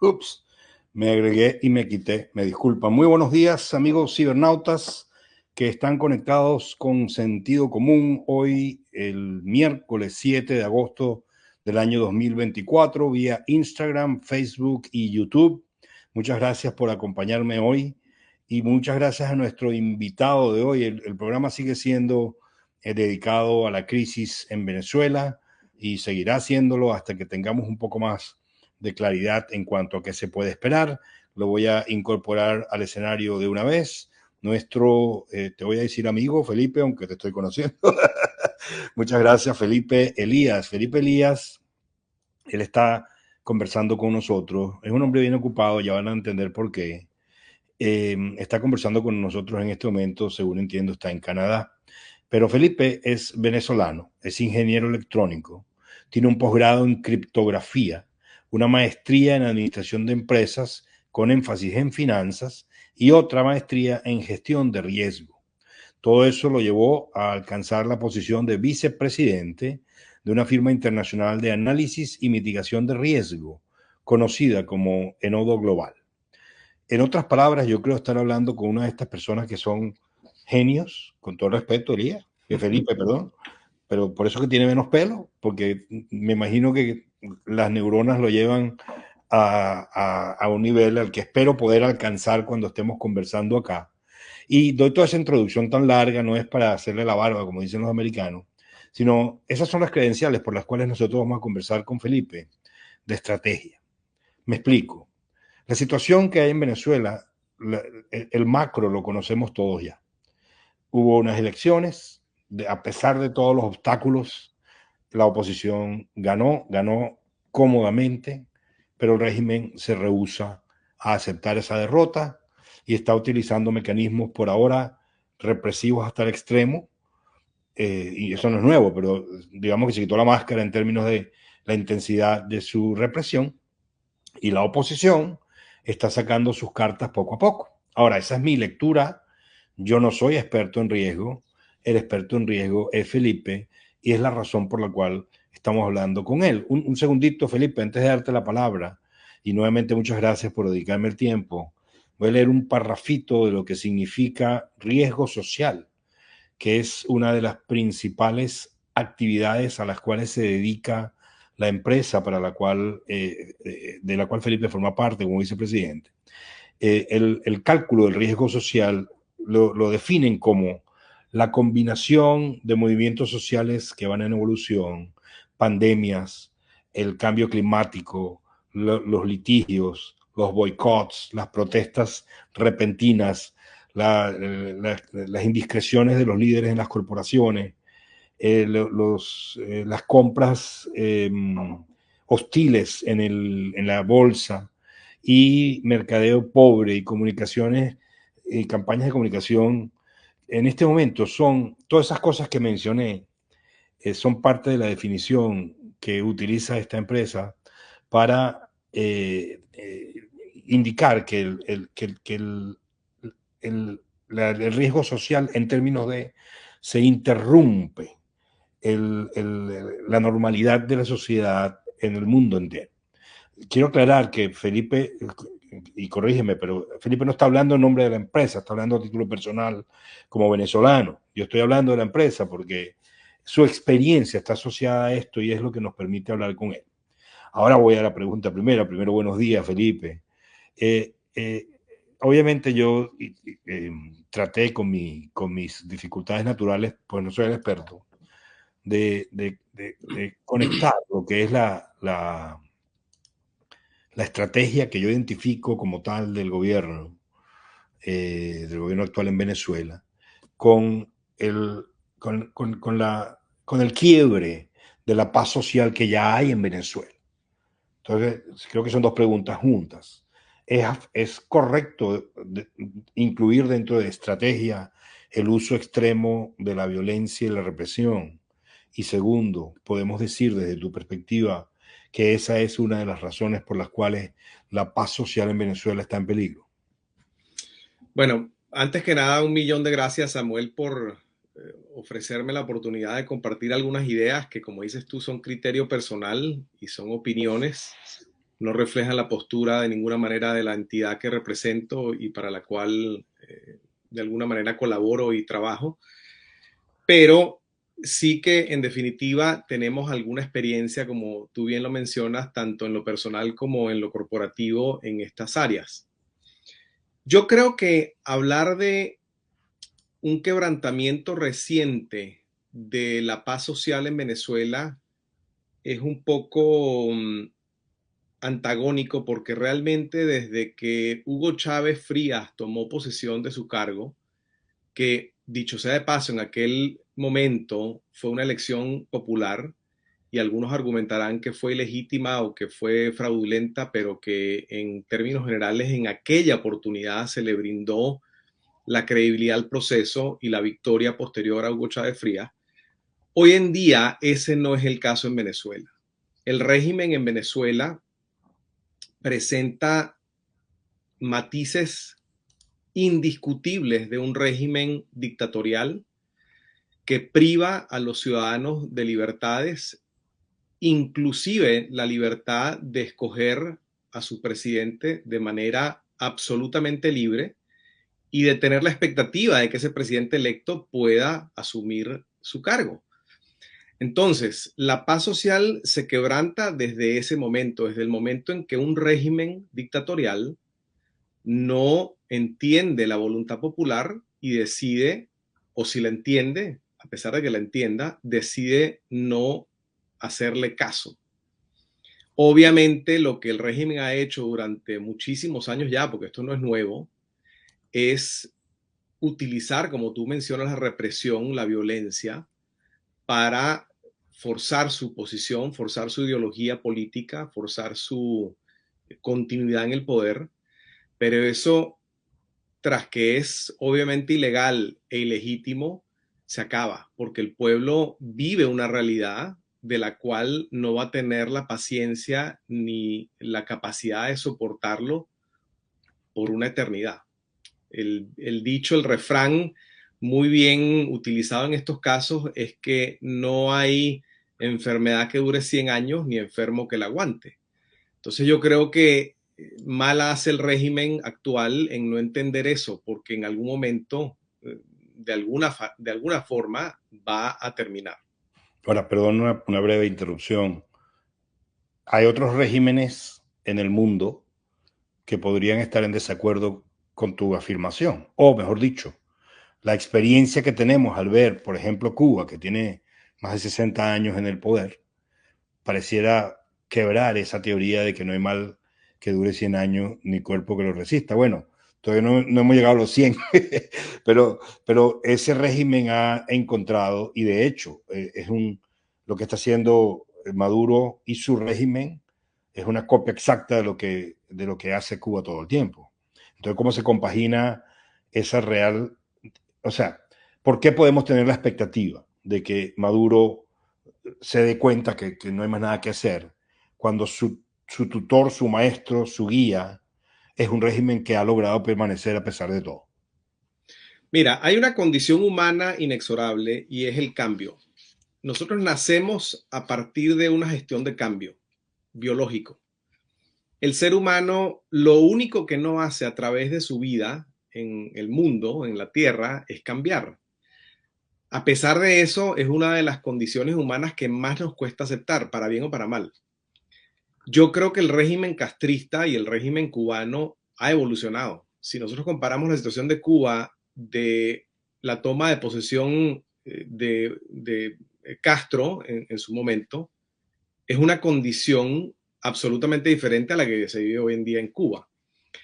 Ups, me agregué y me quité, me disculpa. Muy buenos días, amigos cibernautas que están conectados con Sentido Común hoy, el miércoles 7 de agosto del año 2024, vía Instagram, Facebook y YouTube. Muchas gracias por acompañarme hoy y muchas gracias a nuestro invitado de hoy. El programa sigue siendo dedicado a la crisis en Venezuela y seguirá haciéndolo hasta que tengamos un poco más de claridad en cuanto a qué se puede esperar. Lo voy a incorporar al escenario de una vez. Nuestro, te voy a decir amigo, Felipe, aunque te estoy conociendo. Muchas gracias, Felipe Elías. Felipe Elías, él está conversando con nosotros. Es un hombre bien ocupado, ya van a entender por qué. Está conversando con nosotros en este momento, según entiendo, está en Canadá. Pero Felipe es venezolano, es ingeniero electrónico, tiene un posgrado en criptografía, una maestría en administración de empresas con énfasis en finanzas y otra maestría en gestión de riesgo. Todo eso lo llevó a alcanzar la posición de vicepresidente de una firma internacional de análisis y mitigación de riesgo, conocida como Enodo Global. En otras palabras, yo creo estar hablando con una de estas personas que son genios, con todo respeto, Elías, que Felipe, perdón, pero por eso que tiene menos pelo, porque me imagino que las neuronas lo llevan a un nivel al que espero poder alcanzar cuando estemos conversando acá. Y doy toda esa introducción tan larga, no es para hacerle la barba, como dicen los americanos, sino esas son las credenciales por las cuales nosotros vamos a conversar con Felipe de estrategia. Me explico. La situación que hay en Venezuela, el macro lo conocemos todos ya. Hubo unas elecciones, a pesar de todos los obstáculos, la oposición ganó cómodamente, pero el régimen se rehúsa a aceptar esa derrota y está utilizando mecanismos por ahora represivos hasta el extremo, y eso no es nuevo, pero digamos que se quitó la máscara en términos de la intensidad de su represión, y la oposición está sacando sus cartas poco a poco. Ahora, esa es mi lectura. Yo no soy experto en riesgo. El experto en riesgo es Felipe y es la razón por la cual estamos hablando con él. Un segundito, Felipe, antes de darte la palabra, y nuevamente muchas gracias por dedicarme el tiempo. Voy a leer un parrafito de lo que significa riesgo social, que es una de las principales actividades a las cuales se dedica la empresa para la cual, de la cual Felipe forma parte como vicepresidente. El cálculo del riesgo social lo definen como la combinación de movimientos sociales que van en evolución, pandemias, el cambio climático, los litigios, los boicots, las protestas repentinas, las indiscreciones de los líderes en las corporaciones, las compras hostiles en la bolsa y mercadeo pobre y comunicaciones y campañas de comunicación. En este momento son todas esas cosas que mencioné, son parte de la definición que utiliza esta empresa para indicar que el riesgo social en términos de se interrumpe la normalidad de la sociedad en el mundo entero. Quiero aclarar que Felipe, y corrígeme, pero Felipe no está hablando en nombre de la empresa, está hablando a título personal como venezolano. Yo estoy hablando de la empresa porque su experiencia está asociada a esto y es lo que nos permite hablar con él. Ahora voy a la pregunta primera. Primero, buenos días, Felipe. Eh, eh, Obviamente yo traté con mis dificultades naturales, pues no soy el experto, de conectar lo que es la estrategia que yo identifico como tal del gobierno actual en Venezuela, con el, con el quiebre de la paz social que ya hay en Venezuela. Entonces, creo que son dos preguntas juntas. ¿Es correcto incluir dentro de estrategia el uso extremo de la violencia y la represión? Y segundo, podemos decir desde tu perspectiva que esa es una de las razones por las cuales la paz social en Venezuela está en peligro. Bueno, antes que nada, 1 millón de gracias, Samuel, por ofrecerme la oportunidad de compartir algunas ideas que, como dices tú, son criterio personal y son opiniones. no reflejan la postura de ninguna manera de la entidad que represento y para la cual de alguna manera colaboro y trabajo, pero sí que en definitiva tenemos alguna experiencia, como tú bien lo mencionas, tanto en lo personal como en lo corporativo en estas áreas. Yo creo que hablar de un quebrantamiento reciente de la paz social en Venezuela es un poco antagónico porque realmente desde que Hugo Chávez Frías tomó posesión de su cargo, que dicho sea de paso, en aquel momento fue una elección popular y algunos argumentarán que fue ilegítima o que fue fraudulenta, pero que en términos generales en aquella oportunidad se le brindó la credibilidad al proceso y la victoria posterior a Hugo Chávez Frías. Hoy en día ese no es el caso en Venezuela. El régimen en Venezuela presenta matices indiscutibles de un régimen dictatorial que priva a los ciudadanos de libertades, inclusive la libertad de escoger a su presidente de manera absolutamente libre y de tener la expectativa de que ese presidente electo pueda asumir su cargo. Entonces, la paz social se quebranta desde ese momento, desde el momento en que un régimen dictatorial no entiende la voluntad popular y decide, o si la entiende, a pesar de que la entienda, decide no hacerle caso. Obviamente lo que el régimen ha hecho durante muchísimos años ya, porque esto no es nuevo, es utilizar, como tú mencionas, la represión, la violencia, para forzar su posición, forzar su ideología política, forzar su continuidad en el poder, pero eso, tras que es obviamente ilegal e ilegítimo, se acaba, porque el pueblo vive una realidad de la cual no va a tener la paciencia ni la capacidad de soportarlo por una eternidad. El dicho, el refrán muy bien utilizado en estos casos es que no hay enfermedad que dure 100 años ni enfermo que la aguante. Entonces yo creo que mal hace el régimen actual en no entender eso, porque en algún momento, de alguna forma, va a terminar. Ahora, perdón una breve interrupción. Hay otros regímenes en el mundo que podrían estar en desacuerdo con tu afirmación, o mejor dicho, la experiencia que tenemos al ver, por ejemplo, Cuba, que tiene más de 60 años en el poder, pareciera quebrar esa teoría de que no hay mal que dure 100 años ni cuerpo que lo resista. Bueno, todavía no hemos llegado a los 100, pero ese régimen ha encontrado, y de hecho lo que está haciendo Maduro y su régimen es una copia exacta de lo que hace Cuba todo el tiempo. Entonces, ¿cómo se compagina esa real? O sea, ¿por qué podemos tener la expectativa de que Maduro se dé cuenta que no hay más nada que hacer cuando su tutor, su maestro, su guía es un régimen que ha logrado permanecer a pesar de todo? Mira, hay una condición humana inexorable y es el cambio. Nosotros nacemos a partir de una gestión de cambio biológico. El ser humano lo único que no hace a través de su vida en el mundo, en la Tierra, es cambiar. A pesar de eso, es una de las condiciones humanas que más nos cuesta aceptar, para bien o para mal. Yo creo que el régimen castrista y el régimen cubano ha evolucionado. Si nosotros comparamos la situación de Cuba de la toma de posesión de Castro en su momento, es una condición absolutamente diferente a la que se vive hoy en día en Cuba.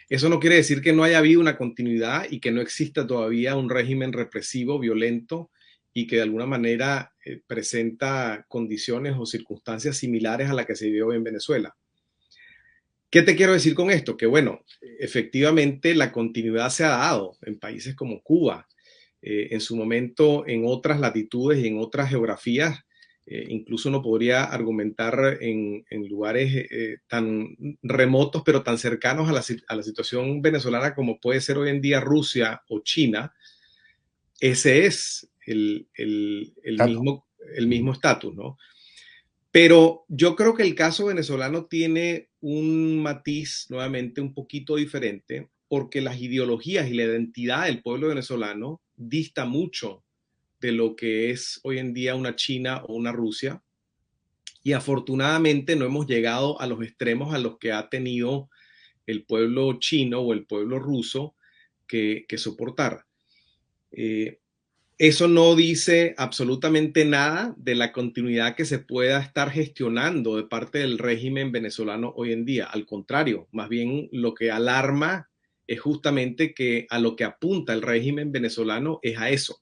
Eso no quiere decir que no haya habido una continuidad y que no exista todavía un régimen represivo, violento y que de alguna manera presenta condiciones o circunstancias similares a la que se vive hoy en Venezuela. ¿Qué te quiero decir con esto? Que bueno, efectivamente la continuidad se ha dado en países como Cuba, en su momento en otras latitudes y en otras geografías. Incluso uno podría argumentar en lugares tan remotos pero tan cercanos a la situación venezolana como puede ser hoy en día Rusia o China. Ese es Claro. el mismo estatus, ¿no? Pero yo creo que el caso venezolano tiene un matiz nuevamente un poquito diferente, porque las ideologías y la identidad del pueblo venezolano dista mucho de lo que es hoy en día una China o una Rusia. Y afortunadamente no hemos llegado a los extremos a los que ha tenido el pueblo chino o el pueblo ruso que soportar. Eso no dice absolutamente nada de la continuidad que se pueda estar gestionando de parte del régimen venezolano hoy en día. Al contrario, más bien lo que alarma es justamente que a lo que apunta el régimen venezolano es a eso.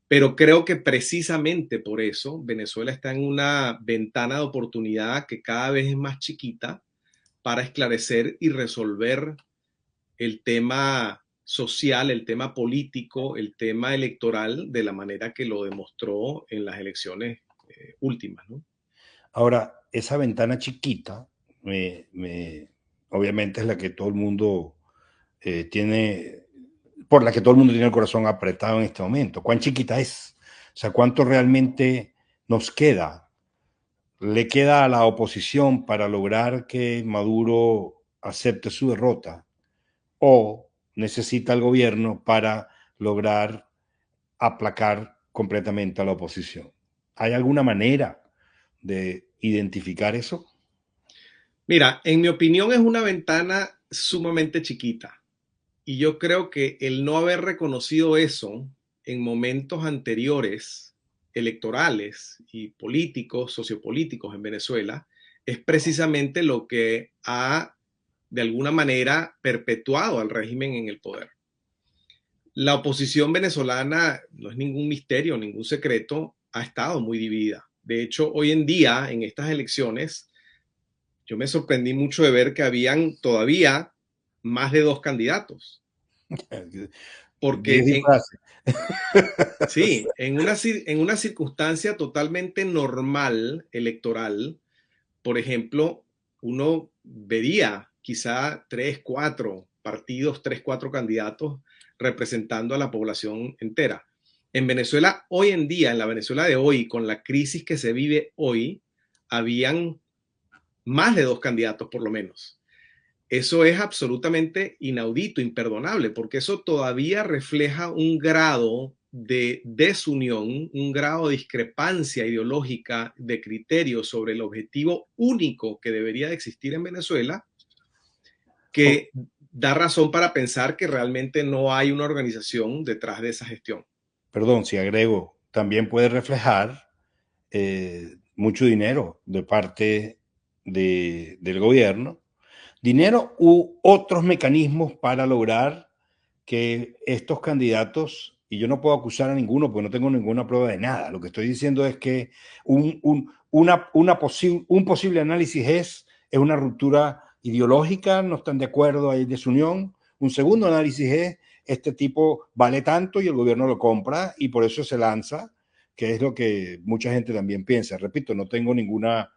Pero creo que precisamente por eso Venezuela está en una ventana de oportunidad que cada vez es más chiquita para esclarecer y resolver el tema social, el tema político, el tema electoral de la manera que lo demostró en las elecciones últimas, ¿no? Ahora, esa ventana chiquita, obviamente es la que todo el mundo tiene, por la que todo el mundo tiene el corazón apretado en este momento. ¿Cuán chiquita es? O sea, ¿cuánto realmente nos queda? ¿Le queda a la oposición para lograr que Maduro acepte su derrota? ¿O necesita el gobierno para lograr aplacar completamente a la oposición? ¿Hay alguna manera de identificar eso? Mira, en mi opinión es una ventana sumamente chiquita y yo creo que el no haber reconocido eso en momentos anteriores electorales y políticos, sociopolíticos en Venezuela, es precisamente lo que ha de alguna manera perpetuado al régimen en el poder. La oposición venezolana, no es ningún misterio, ningún secreto, ha estado muy dividida. De hecho, hoy en día, en estas elecciones, yo me sorprendí mucho de ver que habían todavía más de dos candidatos. Porque sí, en una circunstancia totalmente normal electoral, por ejemplo, uno vería quizá tres, cuatro partidos, tres, cuatro candidatos representando a la población entera. En Venezuela, hoy en día, en la Venezuela de hoy, con la crisis que se vive hoy, habían más de dos candidatos por lo menos. Eso es absolutamente inaudito, imperdonable, porque eso todavía refleja un grado de desunión, un grado de discrepancia ideológica de criterios sobre el objetivo único que debería de existir en Venezuela, Oh, que da razón para pensar que realmente no hay una organización detrás de esa gestión. perdón, si agrego, también puede reflejar mucho dinero de parte del gobierno, dinero u otros mecanismos para lograr que estos candidatos, y yo no puedo acusar a ninguno porque no tengo ninguna prueba de nada, lo que estoy diciendo es que un posible análisis es una ruptura ideológica, no están de acuerdo, hay desunión. Un segundo análisis es, este tipo vale tanto y el gobierno lo compra y por eso se lanza, que es lo que mucha gente también piensa. Repito, no tengo ninguna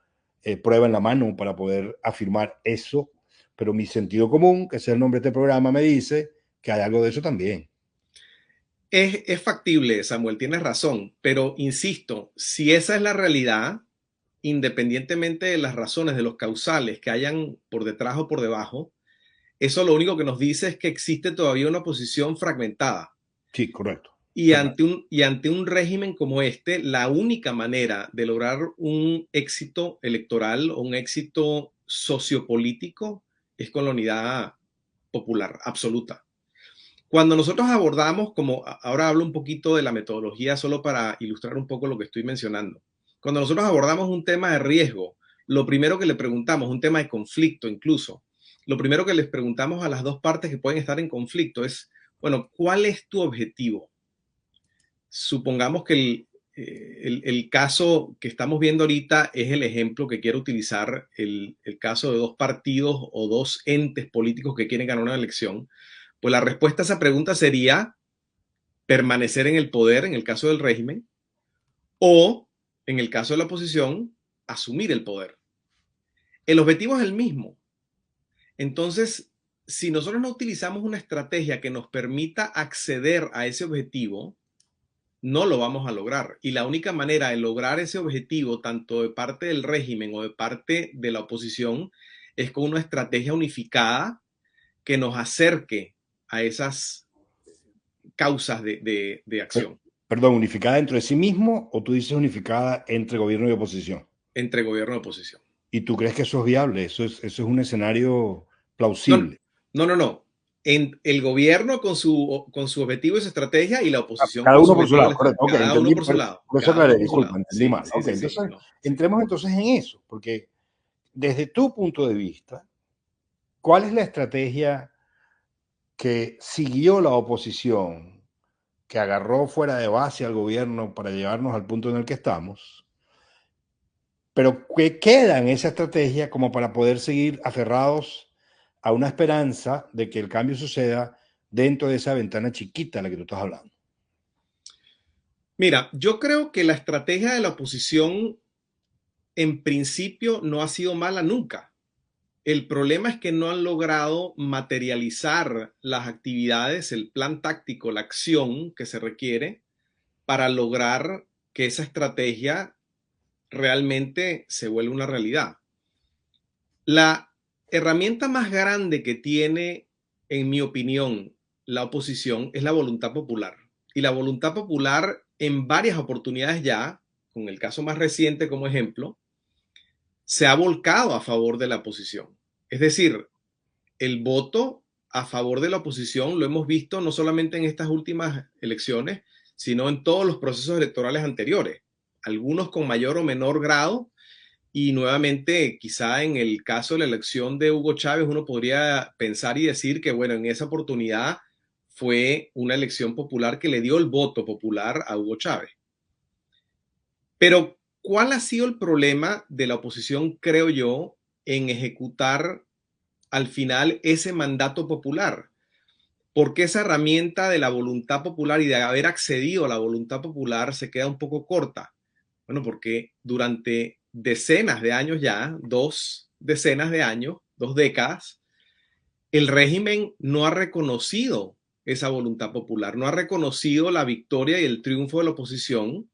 prueba en la mano para poder afirmar eso, pero mi sentido común, que es el nombre de este programa, me dice que hay algo de eso también. Es factible, Samuel, tienes razón, pero insisto, si esa es la realidad, independientemente de las razones, de los causales que hayan por detrás o por debajo, eso lo único que nos dice es que existe todavía una oposición fragmentada. Sí, correcto. Y ante un régimen como este, la única manera de lograr un éxito electoral o un éxito sociopolítico es con la unidad popular absoluta. Cuando nosotros abordamos, como ahora hablo un poquito de la metodología solo para ilustrar un poco lo que estoy mencionando, cuando nosotros abordamos un tema de riesgo, lo primero que le preguntamos, un tema de conflicto incluso, lo primero que les preguntamos a las dos partes que pueden estar en conflicto es, bueno, ¿cuál es tu objetivo? Supongamos que el caso que estamos viendo ahorita es el ejemplo que quiero utilizar, el caso de dos partidos o dos entes políticos que quieren ganar una elección. Pues la respuesta a esa pregunta sería permanecer en el poder en el caso del régimen o, en el caso de la oposición, asumir el poder. El objetivo es el mismo. Entonces, si nosotros no utilizamos una estrategia que nos permita acceder a ese objetivo, no lo vamos a lograr. Y la única manera de lograr ese objetivo, tanto de parte del régimen o de parte de la oposición, es con una estrategia unificada que nos acerque a esas causas de acción. Perdón, ¿unificada dentro de sí mismo o tú dices unificada entre gobierno y oposición? Entre gobierno y oposición. ¿Y tú crees que eso es viable? Eso es un escenario No, plausible. no, no, no. En el gobierno con su objetivo y su estrategia y la oposición Cada con su uno por su objetivo y lado, la estrategia. correcto. Ok, Cada uno entendí. por su lado. Por eso Cada aclaré, uno por su disculpa, lado. entendí Sí, mal. sí, Ok, sí, sí. entonces No, sí. entremos entonces en eso, porque desde tu punto de vista, ¿cuál es la estrategia que siguió la oposición, que agarró fuera de base al gobierno para llevarnos al punto en el que estamos, pero que queda en esa estrategia como para poder seguir aferrados a una esperanza de que el cambio suceda dentro de esa ventana chiquita a la que tú estás hablando? Mira, yo creo que la estrategia de la oposición en principio no ha sido mala nunca. El problema es que no han logrado materializar las actividades, el plan táctico, la acción que se requiere para lograr que esa estrategia realmente se vuelva una realidad. La herramienta más grande que tiene, en mi opinión, la oposición es la voluntad popular. Y la voluntad popular en varias oportunidades ya, con el caso más reciente como ejemplo, se ha volcado a favor de la oposición. Es decir, el voto a favor de la oposición lo hemos visto no solamente en estas últimas elecciones, sino en todos los procesos electorales anteriores, algunos con mayor o menor grado. Y nuevamente, quizá en el caso de la elección de Hugo Chávez, uno podría pensar y decir que, bueno, en esa oportunidad fue una elección popular que le dio el voto popular a Hugo Chávez. Pero, ¿cuál ha sido el problema de la oposición, creo yo, en ejecutar al final ese mandato popular? ¿Por qué esa herramienta de la voluntad popular y de haber accedido a la voluntad popular se queda un poco corta? Bueno, porque durante decenas de años ya, 2 decenas de años, 2 décadas, el régimen no ha reconocido esa voluntad popular, no ha reconocido la victoria y el triunfo de la oposición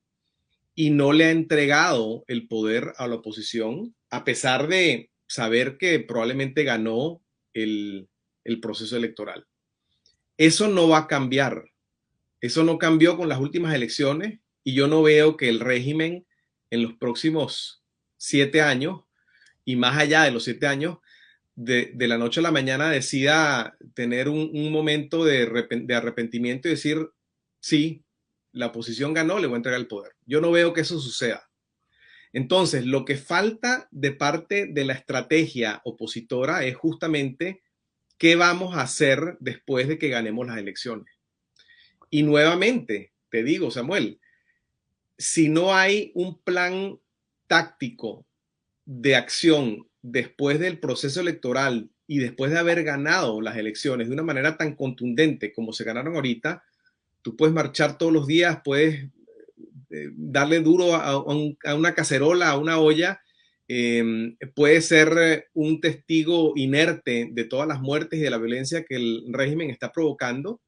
y no le ha entregado el poder a la oposición, a pesar de saber que probablemente ganó el proceso electoral. Eso no va a cambiar. Eso no cambió con las últimas elecciones y yo no veo que el régimen en los próximos 7 años y más allá de los 7 años, de la noche a la mañana decida tener un momento de arrepentimiento y decir, sí, la oposición ganó, le voy a entregar el poder. Yo no veo que eso suceda. Entonces, lo que falta de parte de la estrategia opositora es justamente qué vamos a hacer después de que ganemos las elecciones. Y nuevamente, te digo, Samuel, si no hay un plan táctico de acción después del proceso electoral y después de haber ganado las elecciones de una manera tan contundente como se ganaron ahorita, tú puedes marchar todos los días, puedes darle duro a una cacerola, a una olla, puede ser un testigo inerte de todas las muertes y de la violencia que el régimen está provocando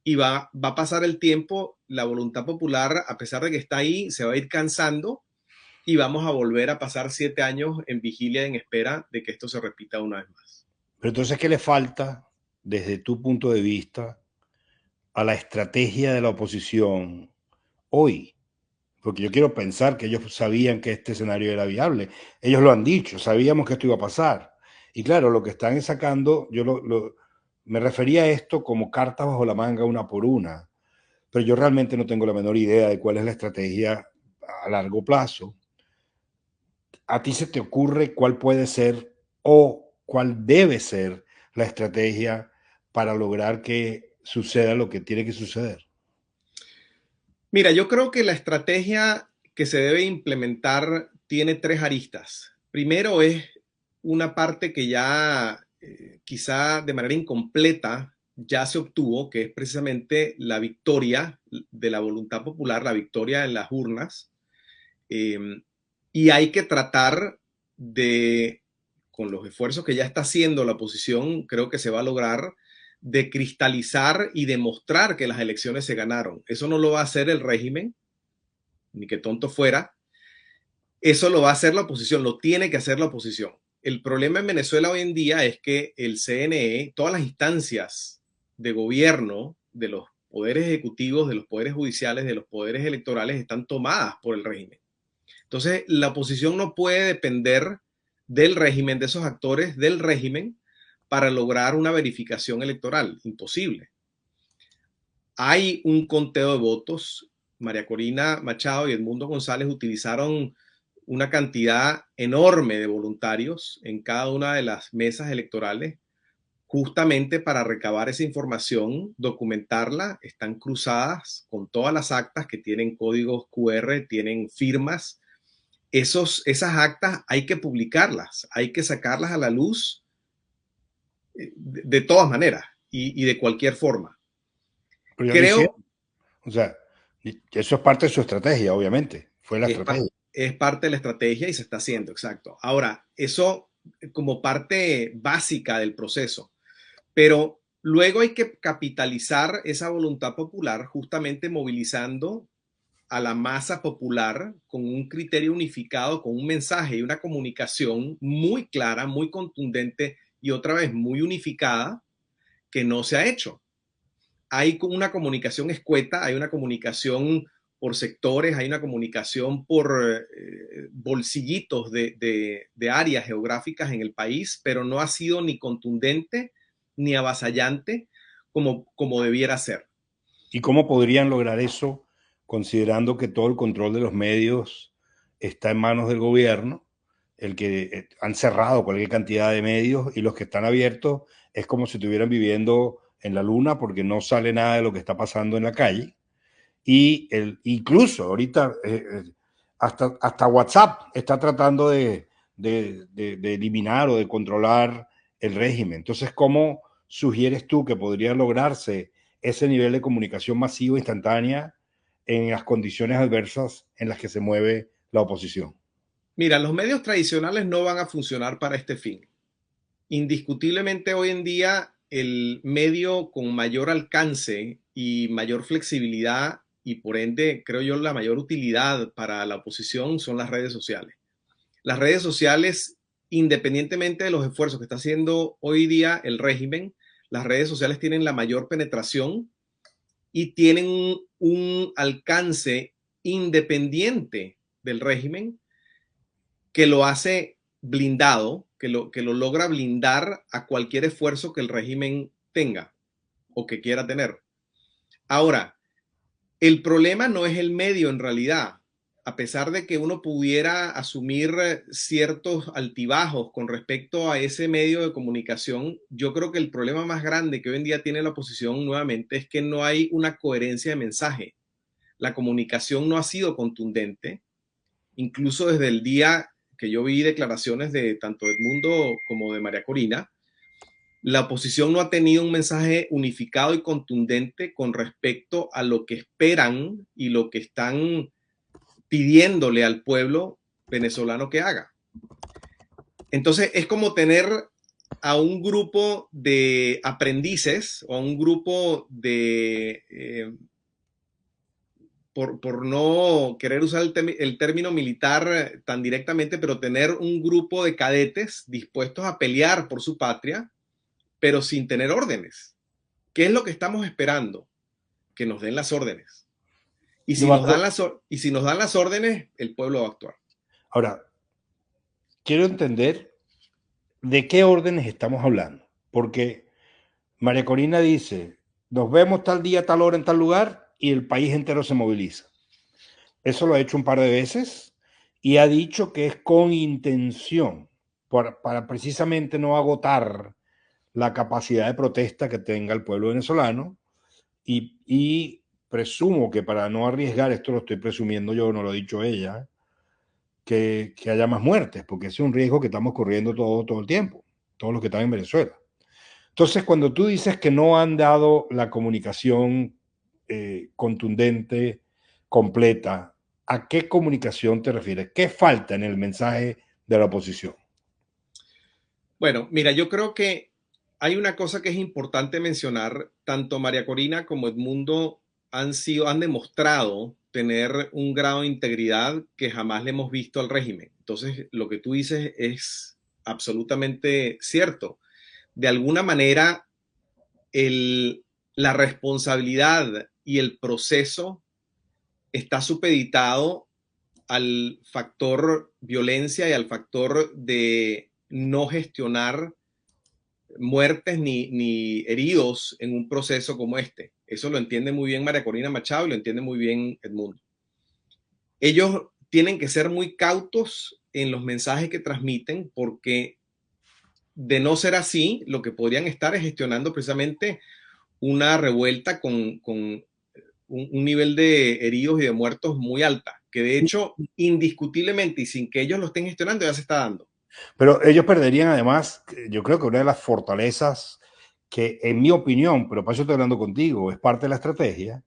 y va a pasar el tiempo, la voluntad popular, a pesar de que está ahí, se va a ir cansando y vamos a volver a pasar 7 años en vigilia, en espera de que esto se repita una vez más. Pero entonces, ¿qué le falta desde tu punto de vista a la estrategia de la oposición hoy? Porque yo quiero pensar que ellos sabían que este escenario era viable. Ellos lo han dicho, sabíamos que esto iba a pasar. Y claro, lo que están es sacando, me refería a esto como cartas bajo la manga una por una, pero yo realmente no tengo la menor idea de cuál es la estrategia a largo plazo. ¿A ti se te ocurre cuál puede ser o cuál debe ser la estrategia para lograr que suceda lo que tiene que suceder? Mira, yo creo que la estrategia que se debe implementar tiene 3 aristas. Primero es una parte que ya quizá de manera incompleta ya se obtuvo, que es precisamente la victoria de la voluntad popular, la victoria en las urnas. Eh, y hay que tratar de, con los esfuerzos que ya está haciendo la oposición, creo que se va a lograr de cristalizar y demostrar que las elecciones se ganaron. Eso no lo va a hacer el régimen, ni que tonto fuera. Eso lo va a hacer la oposición, lo tiene que hacer la oposición. el problema en Venezuela hoy en día es que el CNE, todas las instancias de gobierno, de los poderes ejecutivos, de los poderes judiciales, de los poderes electorales, están tomadas por el régimen. Entonces, la oposición no puede depender del régimen, de esos actores del régimen, para lograr una verificación electoral. Imposible. Hay un conteo de votos. María Corina Machado y Edmundo González utilizaron una cantidad enorme de voluntarios en cada una de las mesas electorales, justamente para recabar esa información, documentarla. Están cruzadas con todas las actas que tienen códigos QR, tienen firmas. Esas actas hay que publicarlas, hay que sacarlas a la luz de todas maneras y de cualquier forma. Pero ya lo hicieron. Creo O sea, eso es parte de su estrategia, obviamente. Fue la es, estrategia. es parte de la estrategia y se está haciendo, exacto. Ahora, eso como parte básica del proceso, pero luego hay que capitalizar esa voluntad popular justamente movilizando a la masa popular con un criterio unificado, con un mensaje y una comunicación muy clara, muy contundente y otra vez muy unificada que no se ha hecho. Hay una comunicación escueta, hay una comunicación por sectores, hay una comunicación por bolsillitos de áreas geográficas en el país, pero no ha sido ni contundente ni avasallante como debiera ser. ¿Y cómo podrían lograr eso considerando que todo el control de los medios está en manos del gobierno? El que han cerrado cualquier cantidad de medios y los que están abiertos es como si estuvieran viviendo en la luna porque no sale nada de lo que está pasando en la calle. Y incluso ahorita hasta WhatsApp está tratando de eliminar o de controlar el régimen. Entonces, ¿cómo sugieres tú que podría lograrse ese nivel de comunicación masiva instantánea en las condiciones adversas en las que se mueve la oposición? Mira, los medios tradicionales no van a funcionar para este fin. Indiscutiblemente hoy en día el medio con mayor alcance y mayor flexibilidad y por ende creo yo la mayor utilidad para la oposición son las redes sociales. Las redes sociales, independientemente de los esfuerzos que está haciendo hoy día el régimen, las redes sociales tienen la mayor penetración y tienen un alcance independiente del régimen que lo hace blindado, que lo logra blindar a cualquier esfuerzo que el régimen tenga o que quiera tener. Ahora, el problema no es el medio en realidad. A pesar de que uno pudiera asumir ciertos altibajos con respecto a ese medio de comunicación, yo creo que el problema más grande que hoy en día tiene la oposición nuevamente es que no hay una coherencia de mensaje. La comunicación no ha sido contundente, incluso desde el día que yo vi declaraciones de tanto Edmundo como de María Corina, la oposición no ha tenido un mensaje unificado y contundente con respecto a lo que esperan y lo que están pidiéndole al pueblo venezolano que haga. Entonces es como tener a un grupo de aprendices o a un grupo de por no querer usar el término militar tan directamente, pero tener un grupo de cadetes dispuestos a pelear por su patria, pero sin tener órdenes. ¿Qué es lo que estamos esperando? Que nos den las órdenes. Y si nos dan las órdenes, el pueblo va a actuar. Ahora, quiero entender de qué órdenes estamos hablando, porque María Corina dice, nos vemos tal día, tal hora, en tal lugar, y el país entero se moviliza. Eso lo ha hecho un par de veces y ha dicho que es con intención, para precisamente no agotar la capacidad de protesta que tenga el pueblo venezolano y presumo que para no arriesgar, esto lo estoy presumiendo yo, no lo ha dicho ella, que haya más muertes, porque ese es un riesgo que estamos corriendo todo el tiempo, todos los que están en Venezuela. Entonces, cuando tú dices que no han dado la comunicación contundente, completa, ¿a qué comunicación te refieres? ¿Qué falta en el mensaje de la oposición? Bueno, mira, yo creo que hay una cosa que es importante mencionar. Tanto María Corina como Edmundo han demostrado tener un grado de integridad que jamás le hemos visto al régimen. Entonces, lo que tú dices es absolutamente cierto. De alguna manera, la responsabilidad y el proceso está supeditado al factor violencia y al factor de no gestionar muertes ni heridos en un proceso como este. Eso lo entiende muy bien María Corina Machado y lo entiende muy bien Edmundo. Ellos tienen que ser muy cautos en los mensajes que transmiten porque de no ser así, lo que podrían estar es gestionando precisamente una revuelta con un nivel de heridos y de muertos muy alta, que de hecho, indiscutiblemente y sin que ellos lo estén gestionando, ya se está dando. Pero ellos perderían además, yo creo que una de las fortalezas que en mi opinión, pero para eso estoy hablando contigo, es parte de la estrategia,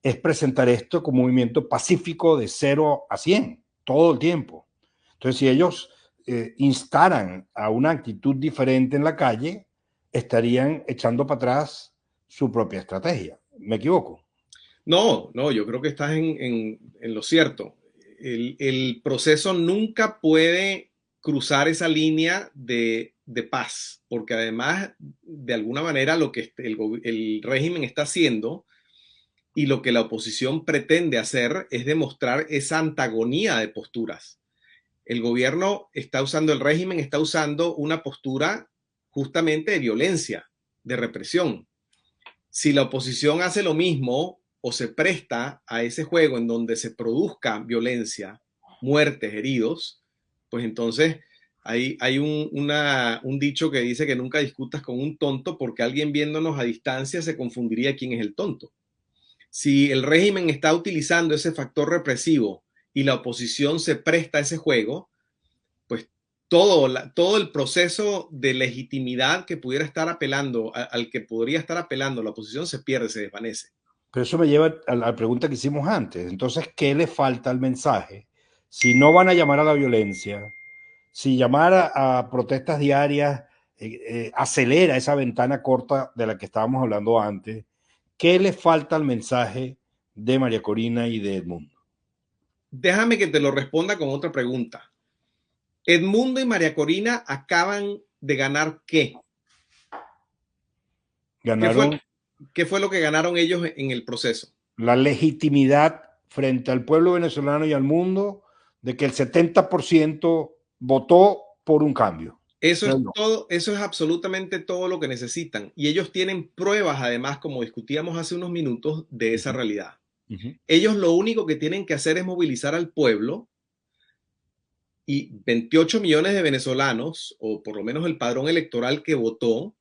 es presentar esto como un movimiento pacífico de 0 a 100 todo el tiempo. Entonces, si ellos instaran a una actitud diferente en la calle, estarían echando para atrás su propia estrategia. ¿Me equivoco? No, no, yo creo que estás en lo cierto. El proceso nunca puede cruzar esa línea de paz, porque además, de alguna manera, lo que el régimen está haciendo y lo que la oposición pretende hacer es demostrar esa antagonía de posturas. El gobierno está usando, el régimen está usando una postura justamente de violencia, de represión. Si la oposición hace lo mismo o se presta a ese juego en donde se produzca violencia, muertes, heridos, pues entonces hay un dicho que dice que nunca discutas con un tonto porque alguien viéndonos a distancia se confundiría quién es el tonto. Si el régimen está utilizando ese factor represivo y la oposición se presta a ese juego, pues todo el proceso de legitimidad que pudiera estar apelando, al que podría estar apelando la oposición, se pierde, se desvanece. Pero eso me lleva a la pregunta que hicimos antes. Entonces, ¿qué le falta al mensaje? Si no van a llamar a la violencia, si llamar a protestas diarias acelera esa ventana corta de la que estábamos hablando antes, ¿qué le falta al mensaje de María Corina y de Edmundo? Déjame que te lo responda con otra pregunta. Edmundo y María Corina acaban de ganar ¿qué? ¿Qué fue, Ganaron qué fue lo que ganaron ellos en el proceso? la legitimidad frente al pueblo venezolano y al mundo de que el 70% votó por un cambio. Eso Creo es yo. todo, eso es absolutamente todo lo que necesitan. Y ellos tienen pruebas, además, como discutíamos hace unos minutos, de Uh esa -huh, realidad. uh -huh. Ellos lo único que tienen que hacer es movilizar al pueblo y 28 millones de venezolanos, o por lo menos el padrón electoral que votó,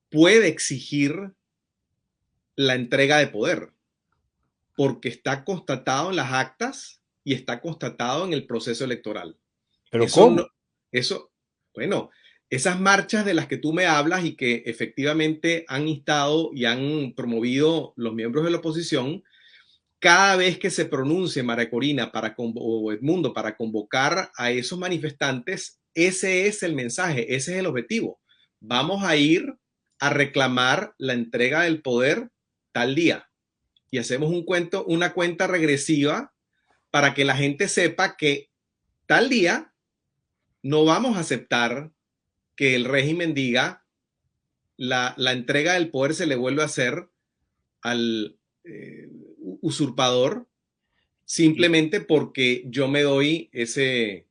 puede exigir la entrega de poder, porque está constatado en las actas y está constatado en el proceso electoral. Pero Eso no, ¿cómo? eso, bueno, esas marchas de las que tú me hablas y que efectivamente han instado y han promovido los miembros de la oposición, cada vez que se pronuncie María Corina o Edmundo para convocar a esos manifestantes, ese es el mensaje, ese es el objetivo. Vamos a ir a reclamar la entrega del poder tal día y hacemos una cuenta regresiva para que la gente sepa que tal día no vamos a aceptar que el régimen diga la entrega del poder se le vuelve a hacer al usurpador simplemente porque yo me doy ese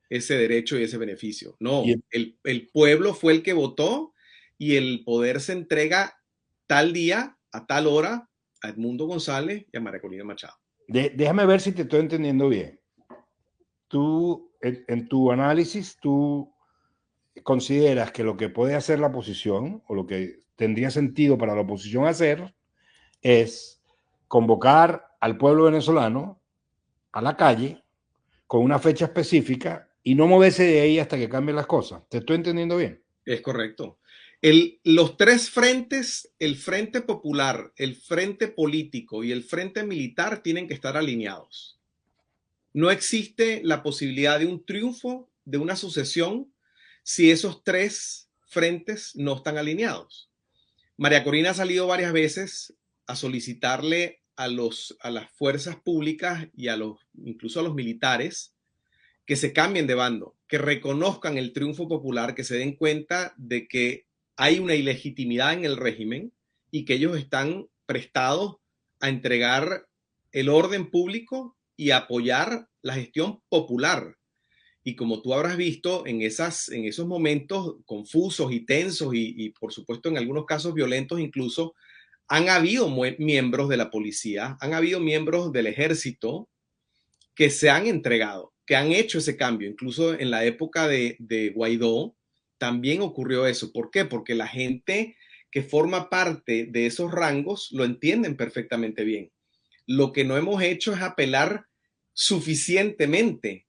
derecho y ese beneficio. Y, No, el pueblo fue el que votó y el poder se entrega tal día, a tal hora, a Edmundo González y a María Corina Machado. déjame ver si te estoy entendiendo bien. Tú, en tu análisis, tú consideras que lo que puede hacer la oposición o lo que tendría sentido para la oposición hacer es convocar al pueblo venezolano a la calle con una fecha específica y no moverse de ahí hasta que cambien las cosas. ¿Te estoy entendiendo bien? Es correcto. Los tres frentes, el Frente Popular, el Frente Político y el Frente Militar, tienen que estar alineados. No existe la posibilidad de un triunfo, de una sucesión, si esos tres frentes no están alineados. María Corina ha salido varias veces a solicitarle a las fuerzas públicas y incluso a los militares que se cambien de bando, que reconozcan el triunfo popular, que se den cuenta de que hay una ilegitimidad en el régimen y que ellos están prestados a entregar el orden público y a apoyar la gestión popular. Y como tú habrás visto, en esos momentos confusos y tensos y por supuesto en algunos casos violentos incluso, han habido miembros de la policía, han habido miembros del ejército que se han entregado, que han hecho ese cambio. Incluso en la época de Guaidó también ocurrió eso. ¿Por qué? Porque la gente que forma parte de esos rangos lo entienden perfectamente bien. Lo que no hemos hecho es apelar suficientemente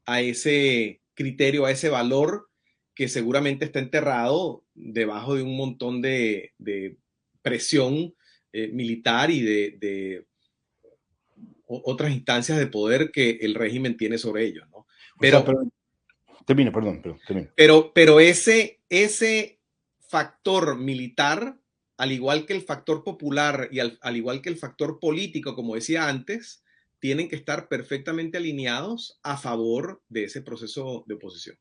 a ese criterio, a ese valor que seguramente está enterrado debajo de un montón de presión militar y de otras instancias de poder que el régimen tiene sobre ellos, ¿no? O sea, Pero, pero termina, perdón, termina. pero ese factor militar, al igual que el factor popular y al igual que el factor político, como decía antes, tienen que estar perfectamente alineados a favor de ese proceso de oposición.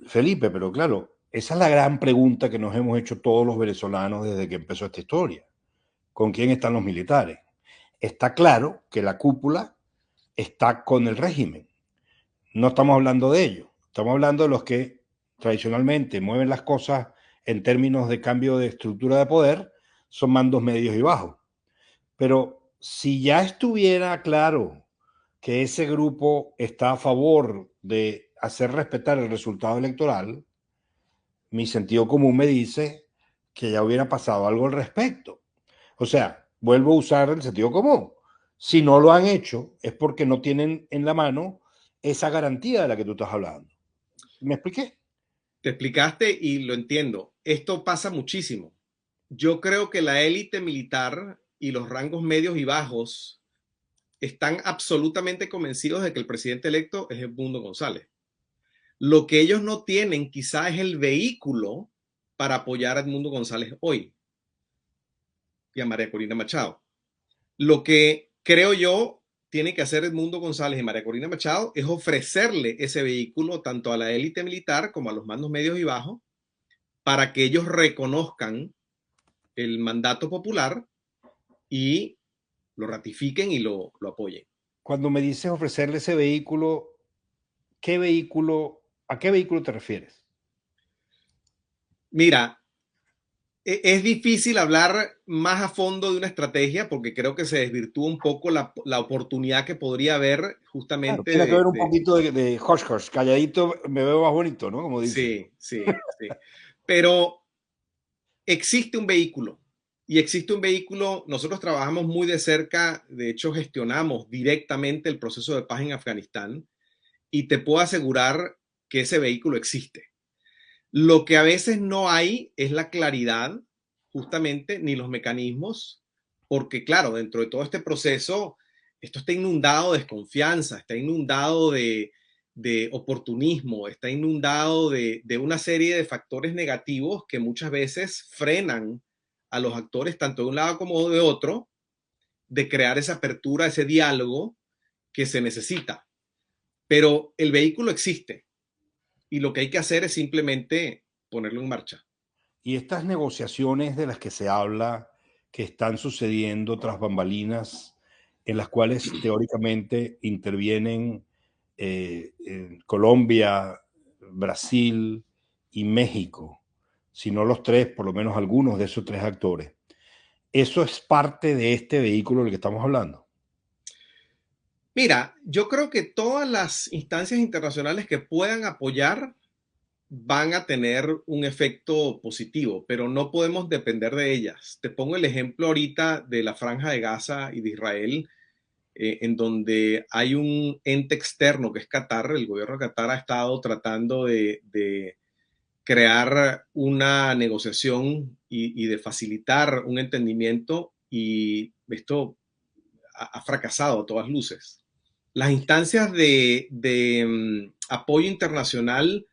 Felipe, pero claro, esa es la gran pregunta que nos hemos hecho todos los venezolanos desde que empezó esta historia. ¿Con quién están los militares? Está claro que la cúpula está con el régimen. No estamos hablando de ellos. Estamos hablando de los que tradicionalmente mueven las cosas en términos de cambio de estructura de poder, son mandos medios y bajos. Pero si ya estuviera claro que ese grupo está a favor de hacer respetar el resultado electoral, mi sentido común me dice que ya hubiera pasado algo al respecto. O sea, vuelvo a usar el sentido común. Si no lo han hecho, es porque no tienen en la mano esa garantía de la que tú estás hablando. ¿Me expliqué? Te explicaste y lo entiendo. Esto pasa muchísimo. Yo creo que la élite militar y los rangos medios y bajos están absolutamente convencidos de que el presidente electo es Edmundo González. Lo que ellos no tienen quizá es el vehículo para apoyar a Edmundo González hoy y a María Corina Machado. Lo que creo yo tiene que hacer Edmundo González y María Corina Machado es ofrecerle ese vehículo tanto a la élite militar como a los mandos medios y bajos para que ellos reconozcan el mandato popular y lo ratifiquen y lo apoyen. Cuando me dices ofrecerle ese vehículo, ¿qué vehículo, a qué vehículo te refieres? Mira, es difícil hablar más a fondo de una estrategia porque creo que se desvirtúa un poco la oportunidad que podría haber Claro, justamente tiene que ver un poquito de hush hush, calladito me veo más bonito, ¿no? Como dicen. Sí, sí, sí. Pero existe un vehículo y existe un vehículo, nosotros trabajamos muy de cerca, de hecho gestionamos directamente el proceso de paz en Afganistán y te puedo asegurar que ese vehículo existe. Lo que a veces no hay es la claridad, justamente, ni los mecanismos, porque claro, dentro de todo este proceso, esto está inundado de desconfianza, está inundado de oportunismo, está inundado de una serie de factores negativos que muchas veces frenan a los actores, tanto de un lado como de otro, de crear esa apertura, ese diálogo que se necesita. Pero el vehículo existe y lo que hay que hacer es simplemente ponerlo en marcha. Y estas negociaciones de las que se habla, que están sucediendo tras bambalinas, en las cuales teóricamente intervienen Colombia, Brasil y México, si no los tres, por lo menos algunos de esos tres actores. ¿Eso es parte de este vehículo del que estamos hablando? Mira, yo creo que todas las instancias internacionales que puedan apoyar van a tener un efecto positivo, pero no podemos depender de ellas. Te pongo el ejemplo ahorita de la Franja de Gaza y de Israel, en donde hay un ente externo que es Qatar. El gobierno de Qatar ha estado tratando de crear una negociación y de facilitar un entendimiento y esto ha fracasado a todas luces. Las instancias de apoyo internacional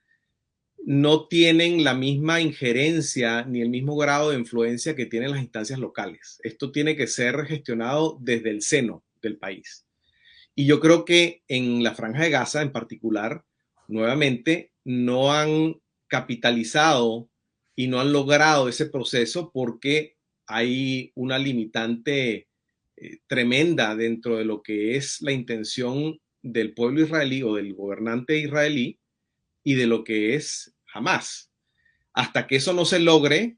no tienen la misma injerencia ni el mismo grado de influencia que tienen las instancias locales. Esto tiene que ser gestionado desde el seno del país. Y yo creo que en la Franja de Gaza en particular nuevamente no han capitalizado y no han logrado ese proceso porque hay una limitante tremenda dentro de lo que es la intención del pueblo israelí o del gobernante israelí y de lo que es Hamás. Hasta que eso no se logre,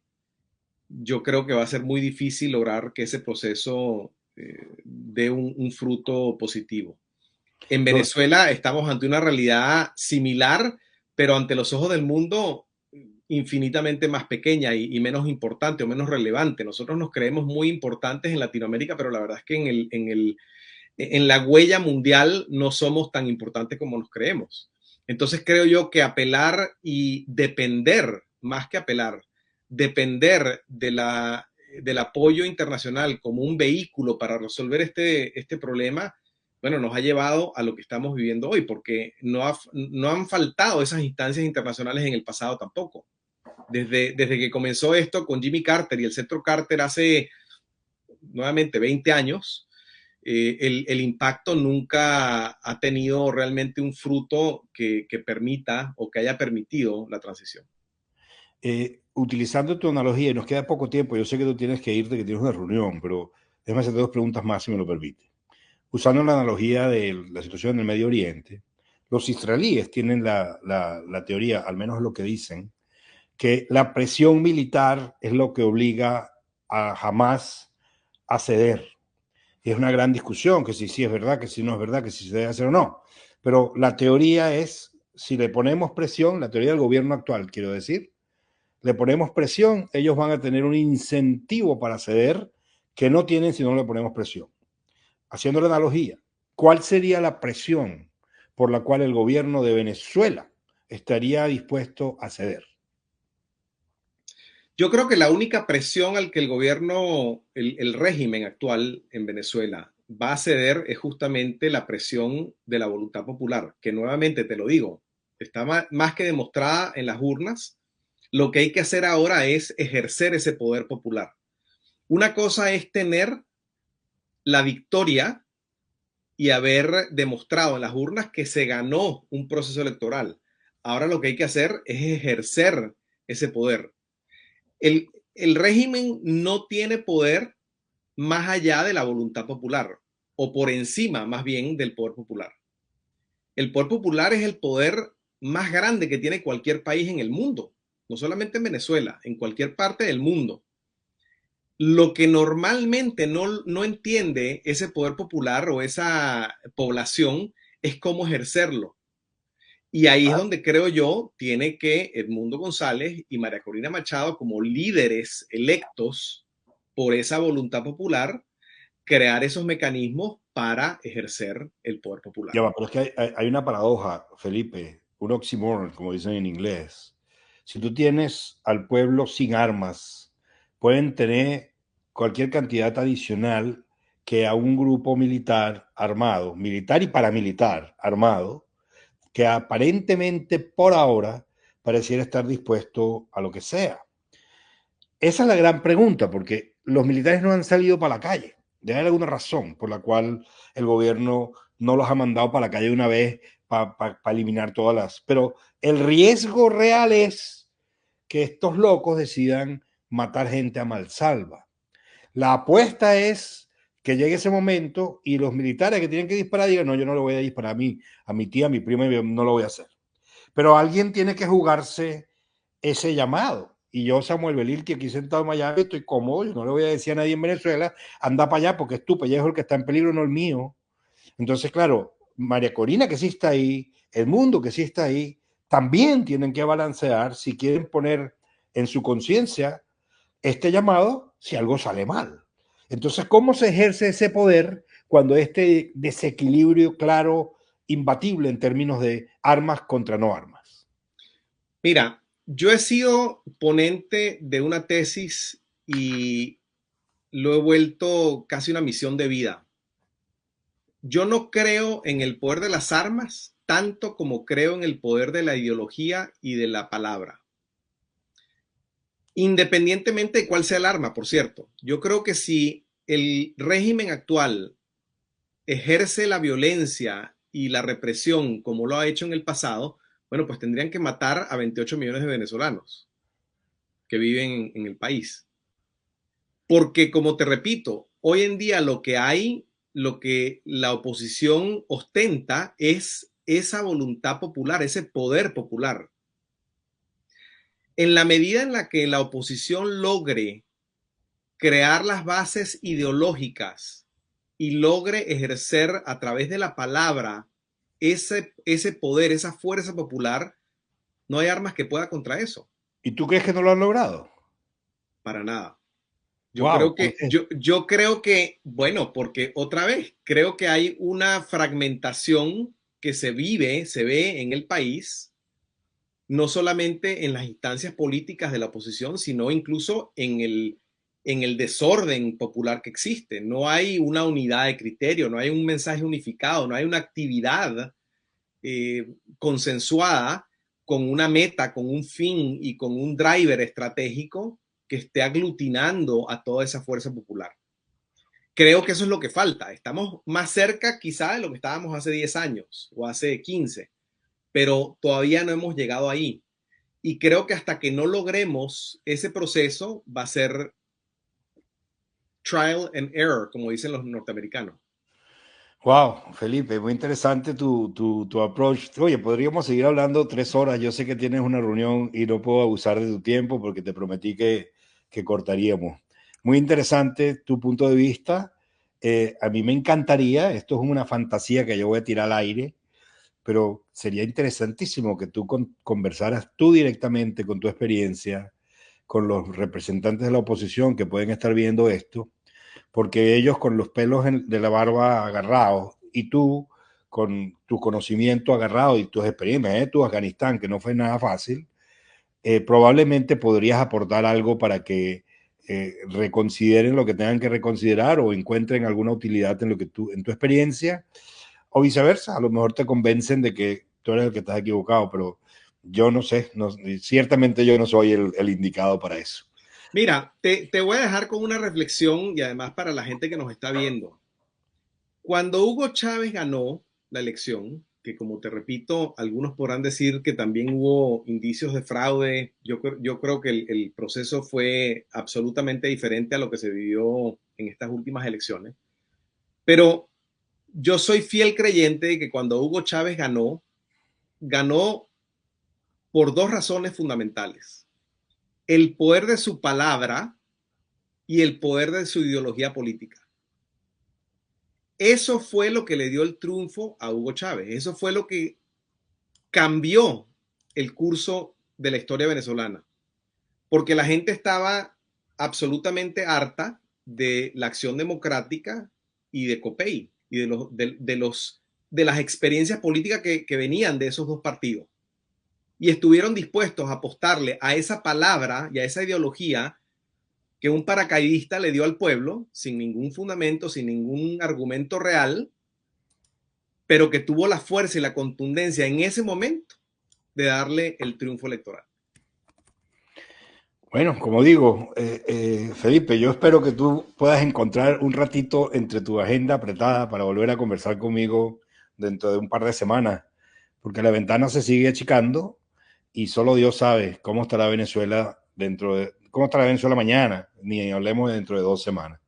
yo creo que va a ser muy difícil lograr que ese proceso dé un fruto positivo. En Lo- Venezuela estamos ante una realidad similar, pero ante los ojos del mundo infinitamente más pequeña y menos importante o menos relevante. Nosotros nos creemos muy importantes en Latinoamérica, pero la verdad es que en la huella mundial no somos tan importantes como nos creemos. Entonces creo yo que apelar y depender, más que apelar, depender del apoyo internacional como un vehículo para resolver este problema, bueno, nos ha llevado a lo que estamos viviendo hoy, porque no han faltado esas instancias internacionales en el pasado tampoco. Desde que comenzó esto con Jimmy Carter y el Centro Carter hace nuevamente 20 años, el impacto nunca ha tenido realmente un fruto que permita o que haya permitido la transición. Utilizando tu analogía, y nos queda poco tiempo, yo sé que tú tienes que irte, que tienes una reunión, pero déjame hacerte dos preguntas más, si me lo permite. Usando la analogía de la situación en el Medio Oriente, los israelíes tienen la teoría, al menos lo que dicen, que la presión militar es lo que obliga a Hamas a ceder. Y es una gran discusión, que si sí es verdad, que si no es verdad, que si se debe hacer o no. Pero la teoría es, si le ponemos presión, la teoría del gobierno actual, quiero decir, le ponemos presión, ellos van a tener un incentivo para ceder que no tienen si no le ponemos presión. Haciendo la analogía, ¿cuál sería la presión por la cual el gobierno de Venezuela estaría dispuesto a ceder? Yo creo que la única presión al que el gobierno, el régimen actual en Venezuela va a ceder es justamente la presión de la voluntad popular, que nuevamente te lo digo, está más que demostrada en las urnas. Lo que hay que hacer ahora es ejercer ese poder popular. Una cosa es tener la victoria y haber demostrado en las urnas que se ganó un proceso electoral. Ahora lo que hay que hacer es ejercer ese poder. El régimen no tiene poder más allá de la voluntad popular o por encima más bien del poder popular. El poder popular es el poder más grande que tiene cualquier país en el mundo, no solamente en Venezuela, en cualquier parte del mundo. Lo que normalmente no entiende ese poder popular o esa población es cómo ejercerlo. Y ahí es donde creo yo tiene que Edmundo González y María Corina Machado, como líderes electos por esa voluntad popular, crear esos mecanismos para ejercer el poder popular. Ya va, pero es que hay una paradoja, Felipe, un oxímoron, como dicen en inglés. Si tú tienes al pueblo sin armas, pueden tener cualquier cantidad adicional que a un grupo militar armado, militar y paramilitar armado, que aparentemente por ahora pareciera estar dispuesto a lo que sea. Esa es la gran pregunta, porque los militares no han salido para la calle. Debe haber alguna razón por la cual el gobierno no los ha mandado para la calle una vez para eliminar todas las... Pero el riesgo real es que estos locos decidan matar gente a malsalva. La apuesta es que llegue ese momento y los militares que tienen que disparar digan, no, yo no le voy a disparar a mi tía, a mi prima, no lo voy a hacer. Pero alguien tiene que jugarse ese llamado. Y yo, Samuel Belilti, aquí sentado en Miami, estoy cómodo, yo no le voy a decir a nadie en Venezuela, anda para allá porque es tu pellejo el que está en peligro, no el mío. Entonces, claro, María Corina, que sí está ahí, el mundo que sí está ahí, también tienen que balancear si quieren poner en su conciencia este llamado si algo sale mal. Entonces, ¿cómo se ejerce ese poder cuando este desequilibrio claro, imbatible en términos de armas contra no armas? Mira, yo he sido ponente de una tesis y lo he vuelto casi una misión de vida. Yo no creo en el poder de las armas tanto como creo en el poder de la ideología y de la palabra. Independientemente de cuál sea el arma, por cierto. Yo creo que si el régimen actual ejerce la violencia y la represión como lo ha hecho en el pasado, Bueno, pues tendrían que matar a 28 millones de venezolanos que viven en el país. Porque, como te repito, hoy en día lo que hay, lo que la oposición ostenta es esa voluntad popular, ese poder popular. En la medida en la que la oposición logre crear las bases ideológicas y logre ejercer a través de la palabra ese poder, esa fuerza popular, no hay armas que pueda contra eso, ¿Y tú crees que no lo han logrado? para nada. Wow, ¿por qué? Yo creo que, bueno, porque otra vez, creo que hay una fragmentación que se ve en el país, no solamente en las instancias políticas de la oposición, sino incluso en el desorden popular que existe. No hay una unidad de criterio, no hay un mensaje unificado, no hay una actividad consensuada con una meta, con un fin y con un driver estratégico que esté aglutinando a toda esa fuerza popular. Creo que eso es lo que falta. Estamos más cerca quizá de lo que estábamos hace 10 años o hace 15, pero todavía no hemos llegado ahí. Y creo que hasta que no logremos ese proceso va a ser trial and error, como dicen los norteamericanos. Wow, Felipe, muy interesante tu approach. Oye, podríamos seguir hablando 3 horas. Yo sé que tienes una reunión y no puedo abusar de tu tiempo porque te prometí que cortaríamos. Muy interesante tu punto de vista. A mí me encantaría, esto es una fantasía que yo voy a tirar al aire, pero sería interesantísimo que tú conversaras tú directamente con tu experiencia, con los representantes de la oposición que pueden estar viendo esto, porque ellos con los pelos de la barba agarrados y tú con tu conocimiento agarrado y tus experiencias, tu Afganistán, que no fue nada fácil, probablemente podrías aportar algo para que reconsideren lo que tengan que reconsiderar o encuentren alguna utilidad en lo que tú, en tu experiencia, o viceversa. A lo mejor te convencen de que tú eres el que estás equivocado, pero yo no sé, no, ciertamente yo no soy el indicado para eso. Mira, te voy a dejar con una reflexión y además para la gente que nos está viendo. Cuando Hugo Chávez ganó la elección, que como te repito, algunos podrán decir que también hubo indicios de fraude, yo creo que el proceso fue absolutamente diferente a lo que se vivió en estas últimas elecciones. Pero yo soy fiel creyente de que cuando Hugo Chávez ganó, ganó por dos razones fundamentales. El poder de su palabra y el poder de su ideología política. Eso fue lo que le dio el triunfo a Hugo Chávez. Eso fue lo que cambió el curso de la historia venezolana. Porque la gente estaba absolutamente harta de la acción democrática y de COPEI y de las experiencias políticas que venían de esos dos partidos. Y estuvieron dispuestos a apostarle a esa palabra y a esa ideología que un paracaidista le dio al pueblo sin ningún fundamento, sin ningún argumento real, pero que tuvo la fuerza y la contundencia en ese momento de darle el triunfo electoral. Bueno, como digo, Felipe, yo espero que tú puedas encontrar un ratito entre tu agenda apretada para volver a conversar conmigo dentro de un par de semanas, porque la ventana se sigue achicando y solo Dios sabe cómo estará Venezuela cómo estará Venezuela mañana, ni hablemos de dentro de 2 semanas.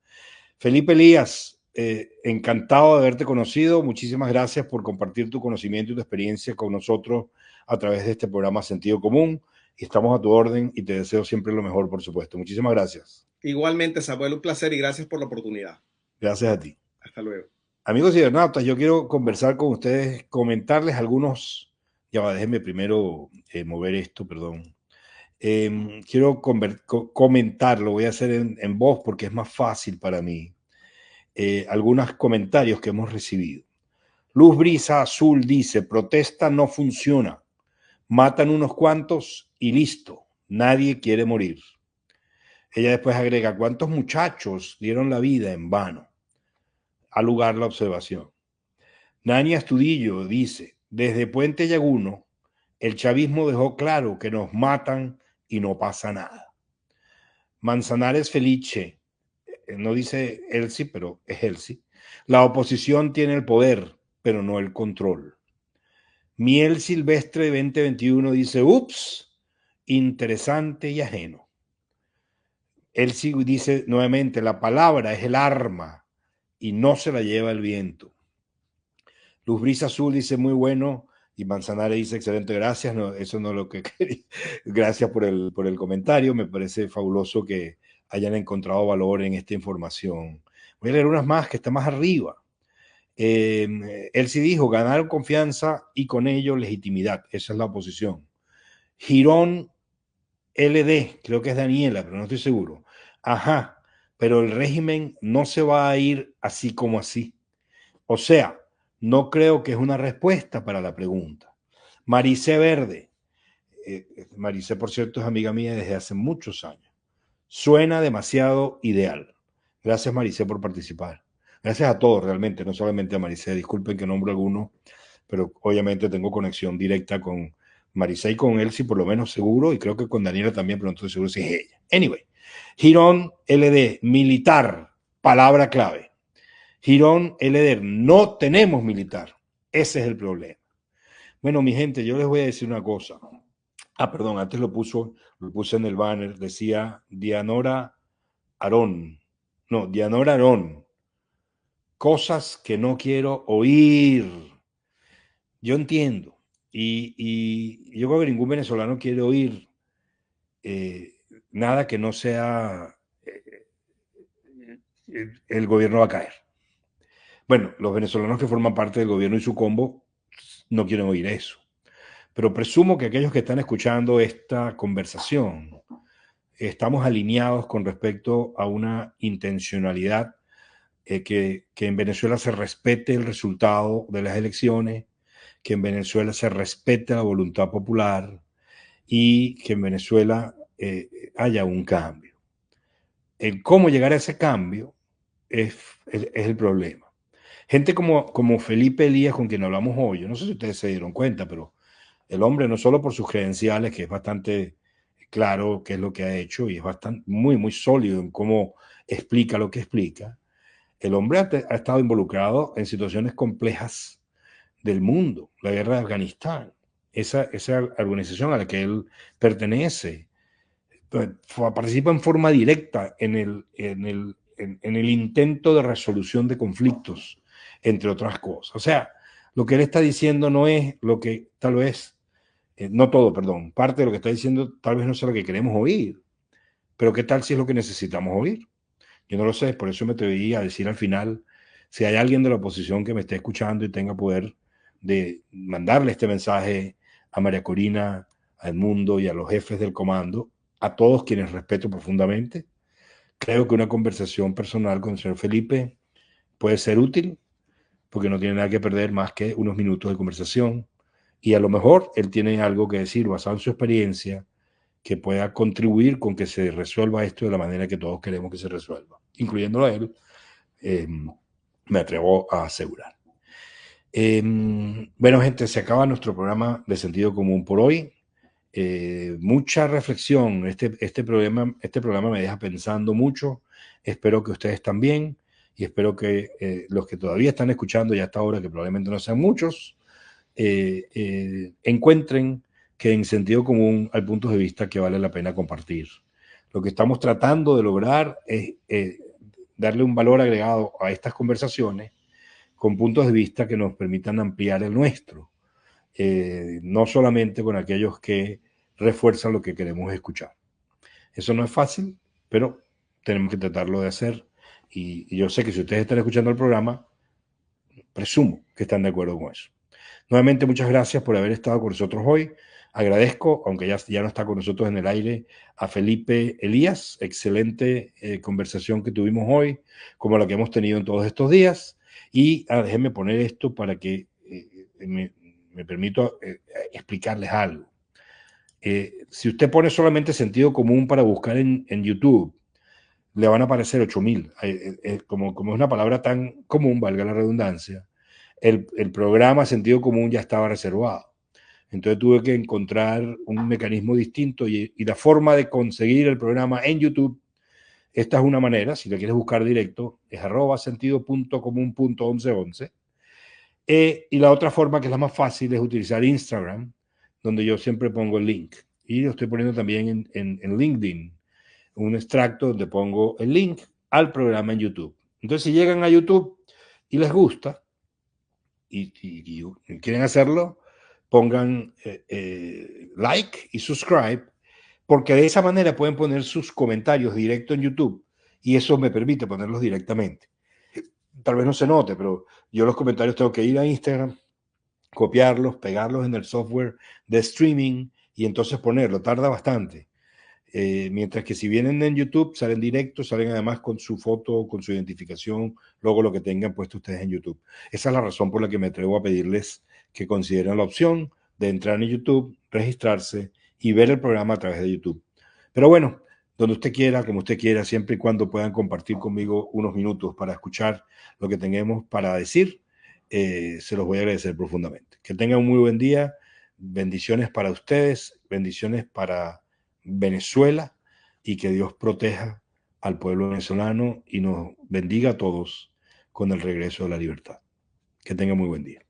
Felipe Elías, encantado de haberte conocido. Muchísimas gracias por compartir tu conocimiento y tu experiencia con nosotros a través de este programa Sentido Común. Y estamos a tu orden y te deseo siempre lo mejor, por supuesto. Muchísimas gracias. Igualmente, Samuel, un placer y gracias por la oportunidad. Gracias a ti. Hasta luego. Amigos cibernautas, yo quiero conversar con ustedes, comentarles algunos. Ya va, déjenme primero mover esto, perdón. Quiero comentar, lo voy a hacer en voz porque es más fácil para mí. Algunos comentarios que hemos recibido. Luz Brisa Azul dice, protesta no funciona. Matan unos cuantos y listo. Nadie quiere morir. Ella después agrega, ¿cuántos muchachos dieron la vida en vano? Al lugar la observación. Nani Astudillo dice, desde Puente Llaguno, el chavismo dejó claro que nos matan y no pasa nada. Manzanares Felice, no dice Elsie, pero es Elsie. La oposición tiene el poder, pero no el control. Miel Silvestre 2021 dice, ups, interesante y ajeno. Él sí dice nuevamente, la palabra es el arma y no se la lleva el viento. Luz Brisa Azul dice, muy bueno. Y Manzanares dice, excelente, gracias. No, eso no es lo que quería. Gracias por el comentario. Me parece fabuloso que hayan encontrado valor en esta información. Voy a leer unas más que están más arriba. Él sí dijo, ganar confianza y con ello legitimidad. Esa es la oposición. Girón LD, creo que es Daniela, pero no estoy seguro. Ajá, pero el régimen no se va a ir así como así. O sea, no creo que es una respuesta para la pregunta. Maricé Verde, Maricé por cierto es amiga mía desde hace muchos años. Suena demasiado ideal. Gracias Maricé por participar. Gracias a todos realmente, no solamente a Maricé. Disculpen que nombro a alguno, pero obviamente tengo conexión directa con Maricé y con Elsie por lo menos seguro, y creo que con Daniela también, pero no estoy seguro si es ella. Anyway, Girón LD, militar, palabra clave. Girón LD, no tenemos militar. Ese es el problema. Bueno, mi gente, yo les voy a decir una cosa. Ah, perdón, antes lo puse en el banner, decía Dianora Arón. No, Dianora Arón. Cosas que no quiero oír. Yo entiendo. Y yo creo que ningún venezolano quiere oír nada que no sea el gobierno va a caer. Bueno, los venezolanos que forman parte del gobierno y su combo no quieren oír eso. Pero presumo que aquellos que están escuchando esta conversación estamos alineados con respecto a una intencionalidad que en Venezuela se respete el resultado de las elecciones, que en Venezuela se respete la voluntad popular y que en Venezuela haya un cambio. El cómo llegar a ese cambio es el problema. Gente como Felipe Elías, con quien hablamos hoy, yo no sé si ustedes se dieron cuenta, pero el hombre, no solo por sus credenciales, que es bastante claro qué es lo que ha hecho y es bastante, muy sólido en cómo explica lo que explica, el hombre ha estado involucrado en situaciones complejas del mundo, la guerra de Afganistán, esa organización a la que él pertenece, participa en forma directa en el intento de resolución de conflictos, entre otras cosas. O sea, lo que él está diciendo no es lo que tal vez, no todo, perdón, parte de lo que está diciendo tal vez no sea lo que queremos oír, pero ¿qué tal si es lo que necesitamos oír? Yo no lo sé, por eso me atreví a decir al final, si hay alguien de la oposición que me esté escuchando y tenga poder de mandarle este mensaje a María Corina, a Edmundo y a los jefes del comando, a todos quienes respeto profundamente, creo que una conversación personal con el señor Felipe puede ser útil, porque no tiene nada que perder más que unos minutos de conversación, y a lo mejor él tiene algo que decir basado en su experiencia que pueda contribuir con que se resuelva esto de la manera que todos queremos que se resuelva, incluyéndolo a él, me atrevo a asegurar. Bueno, gente, se acaba nuestro programa de Sentido Común por hoy. Mucha reflexión. Este programa me deja pensando mucho. Espero que ustedes también. Y espero que los que todavía están escuchando ya hasta ahora, que probablemente no sean muchos, encuentren que en sentido común hay puntos de vista que vale la pena compartir. Lo que estamos tratando de lograr es darle un valor agregado a estas conversaciones con puntos de vista que nos permitan ampliar el nuestro, no solamente con aquellos que refuerzan lo que queremos escuchar. Eso no es fácil, pero tenemos que tratarlo de hacer. Y yo sé que si ustedes están escuchando el programa, presumo que están de acuerdo con eso. Nuevamente, muchas gracias por haber estado con nosotros hoy. Agradezco, aunque ya no está con nosotros en el aire, a Felipe Elías. Excelente conversación que tuvimos hoy, como la que hemos tenido en todos estos días. Y déjenme poner esto para que me permito explicarles algo. Si usted pone solamente sentido común para buscar en YouTube, le van a aparecer 8.000. Como es una palabra tan común, valga la redundancia, el programa sentido común ya estaba reservado. Entonces tuve que encontrar un mecanismo distinto y la forma de conseguir el programa en YouTube, esta es una manera, si le quieres buscar directo, es @sentido.común.1111 Y la otra forma, que es la más fácil, es utilizar Instagram, donde yo siempre pongo el link. Y lo estoy poniendo también en LinkedIn, un extracto donde pongo el link al programa en YouTube. Entonces, si llegan a YouTube y les gusta y quieren hacerlo, pongan like y subscribe, porque de esa manera pueden poner sus comentarios directo en YouTube y eso me permite ponerlos directamente. Tal vez no se note, pero yo los comentarios tengo que ir a Instagram, copiarlos, pegarlos en el software de streaming y entonces ponerlo. Tarda bastante. Mientras que si vienen en YouTube, salen directos, salen además con su foto, con su identificación, luego lo que tengan puesto ustedes en YouTube. Esa es la razón por la que me atrevo a pedirles que consideren la opción de entrar en YouTube, registrarse y ver el programa a través de YouTube. Pero bueno, donde usted quiera, como usted quiera, siempre y cuando puedan compartir conmigo unos minutos para escuchar lo que tengamos para decir, se los voy a agradecer profundamente. Que tengan un muy buen día, bendiciones para ustedes, bendiciones para Venezuela y que Dios proteja al pueblo venezolano y nos bendiga a todos con el regreso de la libertad. Que tengan muy buen día.